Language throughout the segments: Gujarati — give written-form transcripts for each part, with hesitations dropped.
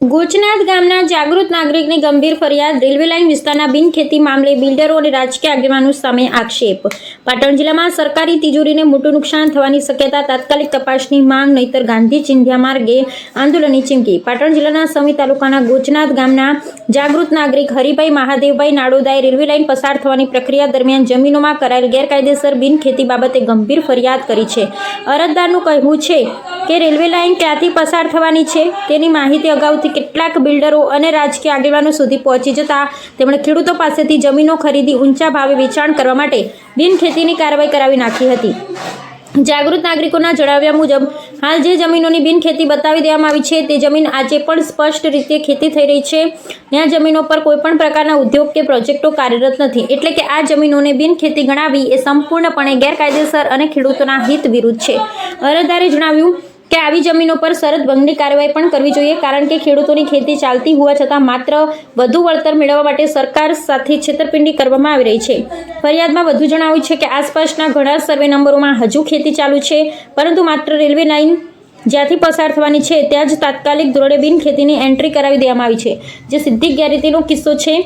ગોચનાથ ગામના જાગૃત નાગરિકની ગંભીર ફરિયાદ. રેલવે લાઇન વિસ્તારના બિનખેતી મામલે બિલ્ડરો અને રાજકીય આગેવાનો સામે આક્ષેપ. પાટણ જિલ્લામાં સરકારી તિજોરીને મોટું નુકસાન થવાની શક્યતા. તાત્કાલિક તપાસની માંગ, નહીતર ગાંધી ચિંધ્યા માર્ગે આંદોલનની ચીમકી. પાટણ જિલ્લાના સમી તાલુકાના ગોચનાથ ગામના જાગૃત નાગરિક હરિભાઈ મહાદેવભાઈ નાડોદાએ રેલવે લાઇન પસાર થવાની પ્રક્રિયા દરમિયાન જમીનોમાં કરાયેલ ગેરકાયદેસર બિનખેતી બાબતે ગંભીર ફરિયાદ કરી છે. અરજદારનું કહેવું છે કે રેલવે લાઇન ક્યાંથી પસાર થવાની છે તેની માહિતી અગાઉથી કેટલાક બિલ્ડરો અને રાજકીય આગેવાનો સુધી પહોંચી જતા તેમણે ખેડૂતો પાસેથી જમીનો ખરીદી ઊંચા ભાવે વેચાણ કરવા માટે બિનખેતીની કાર્યવાહી કરાવી નાખી હતી. જાગૃત નાગરિકોના જણાવ્યા મુજબ હાલ જે જમીનોની બિનખેતી બતાવી દેવામાં આવી છે તે જમીન આજે પણ સ્પષ્ટ રીતે ખેતી થઈ રહી છે. ત્યાં જમીનો પર કોઈપણ પ્રકારના ઉદ્યોગ કે પ્રોજેક્ટો કાર્યરત નથી. એટલે કે આ જમીનોને બિનખેતી ગણાવી એ સંપૂર્ણપણે ગેરકાયદેસર અને ખેડૂતોના હિત વિરુદ્ધ છે. અરજદારે જણાવ્યું કે આવી જમીનો પર શરત ભંગની કાર્યવાહી પણ કરવી જોઈએ, કારણ કે ખેડૂતોની ખેતી ચાલતી હોવા છતાં માત્ર વધુ વળતર મેળવવા માટે સરકાર સાથે છેતરપિંડી કરવામાં આવી રહી છે. ફરિયાદમાં વધુ જણાવ્યું છે કે આસપાસના ઘણા સર્વે નંબરોમાં હજુ ખેતી ચાલુ છે, પરંતુ માત્ર રેલવે લાઇન જ્યાંથી પસાર થવાની છે ત્યાં જ તાત્કાલિક ધોરણે બિનખેતીની એન્ટ્રી કરાવી દેવામાં આવી છે, જે સીધી ગેરરીતિનો કિસ્સો છે.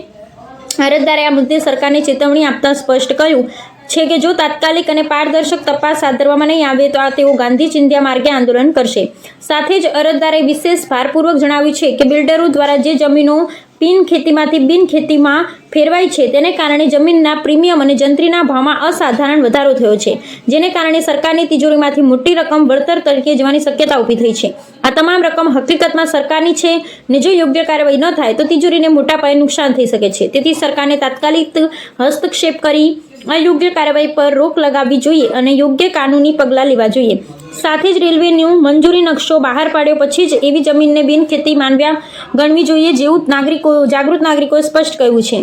અરજદારે આ મુદ્દે સરકારને ચેતવણી આપતા સ્પષ્ટ કહ્યું છે કે જો તાત્કાલિક અને પારદર્શક તપાસ હાથ ધરવામાં નહીં આવે તો તેઓ ગાંધી ચિંધ્યા માર્ગે આંદોલન કરશે. સાથે જ અરજદારે વિશેષ ભારપૂર્વક જણાવ્યું છે કે બિલ્ડરો દ્વારા જે જમીનો બિનખેતીમાંથી બિનખેતીમાં ફેરવાઈ છે તેને કારણે જમીનના પ્રીમિયમ અને જંત્રીના ભાવમાં અસાધારણ વધારો થયો છે, જેને કારણે સરકારની તિજોરીમાંથી મોટી રકમ વળતર તરીકે જવાની શક્યતા ઊભી થઈ છે. આ તમામ રકમ હકીકતમાં સરકારની છે ને જો યોગ્ય કાર્યવાહી ન થાય તો તિજોરીને મોટા પાયે નુકસાન થઈ શકે છે. તેથી સરકારને તાત્કાલિક હસ્તક્ષેપ કરી અયોગ્ય કાર્યવાહી પર રોક લગાવવી જોઈએ અને યોગ્ય કાનૂની પગલાં લેવા જોઈએ. સાથે જ રેલવેનું મંજૂરી નકશો બહાર પાડ્યો પછી જ એવી જમીનને બિનખેતી માનવ્યા ગણવી જોઈએ, જેવું જાગૃત નાગરિકોએ સ્પષ્ટ કહ્યું છે.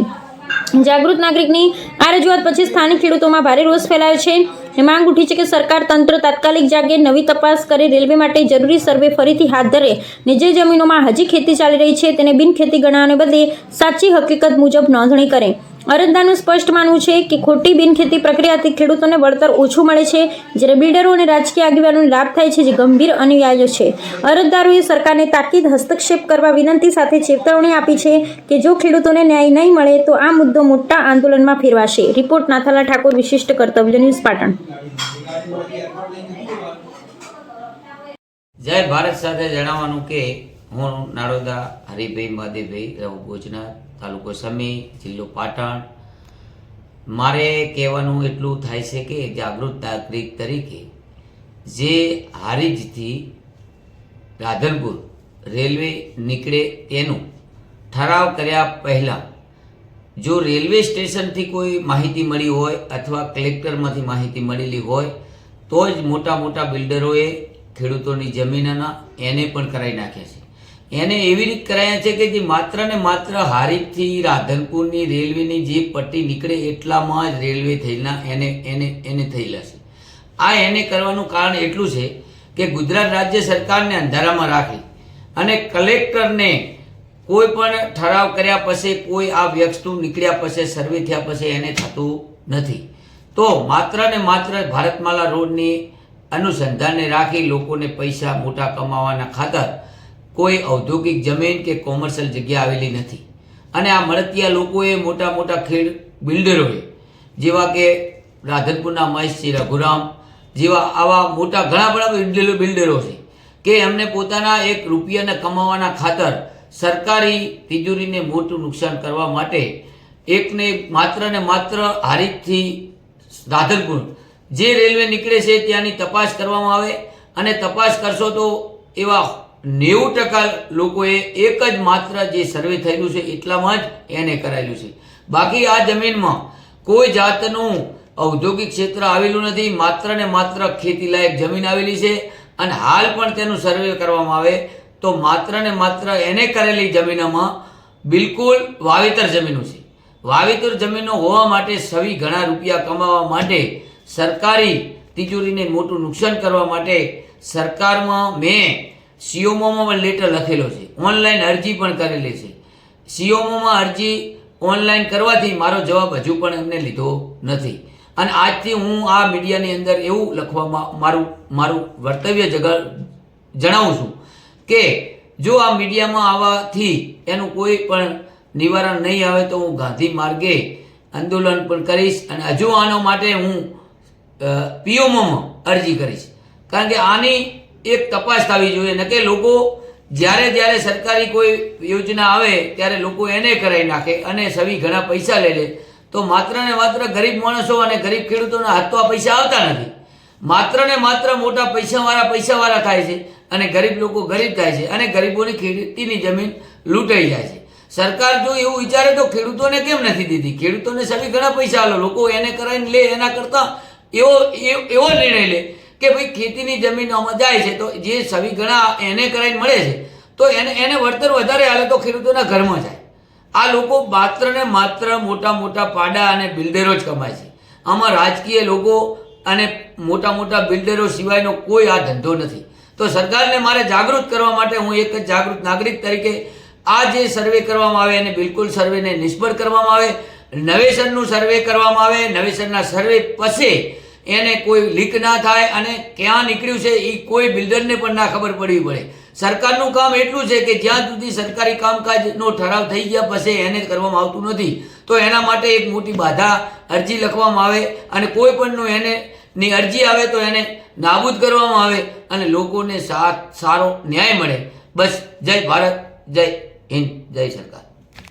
જાગૃત નાગરિકની આ રજૂઆત પછી સ્થાનિક ખેડૂતોમાં ભારે રોષ ફેલાયો છે. માંગ ઉઠી છે કે સરકાર તંત્ર તાત્કાલિક જાગે, નવી તપાસ કરે, રેલવે માટે જરૂરી સર્વે ફરીથી હાથ ધરે ને જે જમીનોમાં હજી ખેતી ચાલી રહી છે તેને બિનખેતી ગણવાને બદલે સાચી હકીકત મુજબ નોંધણી કરે. અરજદારનું સ્પષ્ટ માનવું છે કે ખોટી બિનખેતી પ્રક્રિયાથી ખેડૂતોને વળતર ઓછું મળે છે, જ્યારે બિલ્ડરો અને રાજકીય આગેવાનોને લાભ થાય છે, જે ગંભીર અન્યાય છે. અરજદારોએ સરકારને તાકીદ હસ્તક્ષેપ કરવા વિનંતી સાથે ચેતવણી આપી છે કે જો ખેડૂતોને ન્યાય નહીં મળે તો આ મુદ્દો મોટા આંદોલનમાં ફેરવાશે. રિપોર્ટ નાથાલા ઠાકોર, વિશિષ્ટ કર્તવ્ય ન્યૂઝ, પાટણ. જય ભારત સાથે જણાવવાનું કે હું નાડોદા હરિભાઈ મહાદેવભાઈ, રહું ગોચનાથ, તાલુકો સમી, જિલ્લો પાટણ. મારે કહેવાનું એટલું થાય છે કે જાગૃત નાગરિક તરીકે જે હારીજથી રાધનપુર રેલવે નીકળે તેનું ઠરાવ કર્યા પહેલાં જો રેલવે સ્ટેશનથી કોઈ માહિતી મળી હોય અથવા કલેક્ટરમાંથી માહિતી મળેલી હોય તો જ મોટા મોટા બિલ્ડરોએ ખેડૂતોની જમીનના એને પણ કરાવી નાખ્યા છે. એને એવી રીતે કરાયા છે કે જે માત્ર ને માત્ર હારીજથી રાધનપુરની રેલવેની જે પટ્ટી નીકળે એટલામાં જ રેલવે થયેલા એને થયેલા છે. આ એને કરવાનું કારણ એટલું છે કે ગુજરાત રાજ્ય સરકારને અંધારામાં રાખી અને કલેક્ટરને કોઈ પણ ઠરાવ કર્યા પછી કોઈ આ વસ્તુ નીકળ્યા પછી સર્વે થયા પછી એને થતું નથી. તો માત્ર ને માત્ર ભારતમાલા રોડની અનુસંધાનને રાખી લોકોને પૈસા મોટા કમાવાના ખાતર કોઈ ઔદ્યોગિક જમીન કે કોમર્શિયલ જગ્યા આવેલી નથી. અને આ મળતિયા લોકોએ મોટા મોટા બિલ્ડરોએ જેવા કે રાધનપુરના મહેશજી રઘુરામ જેવા આવા મોટા ઘણા બધા બિલ્ડરો છે કે એમને પોતાના એક રૂપિયાને કમાવાના ખાતર સરકારી તિજોરીને મોટું નુકસાન કરવા માટે એકને માત્ર ને માત્ર હારીજથી રાધનપુર જે રેલવે નીકળે છે ત્યાંની તપાસ કરવામાં આવે અને તપાસ કરશો તો એવા 90% લોકોએ એક જ માત્ર જે સર્વે થયેલું છે એટલામાં જ એને કરાયેલું છે. બાકી આ જમીનમાં કોઈ જાતનું ઔદ્યોગિક ક્ષેત્ર આવેલું નથી. માત્ર ને માત્ર ખેતીલાયક જમીન આવેલી છે અને હાલ પણ તેનું સર્વે કરવામાં આવે તો માત્ર ને માત્ર એને કરેલી જમીનોમાં બિલકુલ વાવેતર જમીનો છે. વાવેતર જમીનો હોવા માટે સવી ઘણા રૂપિયા કમાવા માટે સરકારી તિજોરીને મોટું નુકસાન કરવા માટે સરકારમાં મેં સીઓમોમાં પણ લેટર લખેલો છે, ઓનલાઈન અરજી પણ કરેલી છે. સીઓમોમાં અરજી ઓનલાઈન કરવાથી મારો જવાબ હજુ પણ એમને લીધો નથી. અને આજથી હું આ મીડિયાની અંદર એવું લખવામાં મારું વર્તવ્ય જણાવું છું કે જો આ મીડિયામાં આવવાથી એનું કોઈ પણ નિવારણ નહીં આવે તો હું ગાંધી માર્ગે આંદોલન પણ કરીશ અને હજુ આનો માટે હું પીઓમાં અરજી કરીશ. કારણ કે આની એક તપાસ થવી જોઈએ ન કે લોકો જ્યારે સરકારી કોઈ યોજના આવે ત્યારે લોકો એને કરાવી નાખે અને સવી ઘણા પૈસા લઈ લે તો માત્ર ને માત્ર ગરીબ માણસો અને ગરીબ ખેડૂતોના હાથ તો આ પૈસા આવતા નથી. માત્ર ને માત્ર મોટા પૈસાવાળા થાય છે અને ગરીબ લોકો ગરીબ થાય છે અને ગરીબોની ખેતીની જમીન લૂંટાઈ જાય છે. સરકાર જો એવું વિચારે તો ખેડૂતોને કેમ નથી દીધી? ખેડૂતોને સવી ઘણા પૈસા આલો, લોકો એને કરાવીને લે એના કરતાં એવો નિર્ણય લે કે ભાઈ ખેતીની જમીન આમાં જાય છે તો જે સવી ઘણા એને કરાવીને મળે છે તો એને વળતર વધારે હાલે તો ખેડૂતોના ઘરમાં જાય. આ લોકો માત્ર ને માત્ર મોટા પાડા અને બિલ્ડરો જ કમાય છે. આમાં રાજકીય લોકો અને મોટા બિલ્ડરો સિવાયનો કોઈ આ ધંધો નથી. તો સરકારને મારે જાગૃત કરવા માટે હું એક જ જાગૃત નાગરિક તરીકે આ જે સર્વે કરવામાં આવે એને બિલકુલ સર્વેને નિષ્ફળ કરવામાં આવે, નવેસરનું સર્વે કરવામાં આવે, નવેસરના સર્વે પછી એને કોઈ લીક ના થાય અને ક્યાં નીકળ્યું છે એ કોઈ બિલ્ડરને પણ ના ખબર પડવી પડે. સરકારનું કામ એટલું છે કે જ્યાં સુધી સરકારી કામકાજનો ઠરાવ થઈ ગયા પછી એને કરવામાં આવતું નથી તો એના માટે એક મોટી બાધા અરજી લખવામાં આવે અને કોઈ પણનું ની અરજી આવે તો એને નાબૂદ કરવામાં આવે અને લોકોને સારો ન્યાય મળે. બસ જય ભારત, જય હિન્દ, જય સરકાર.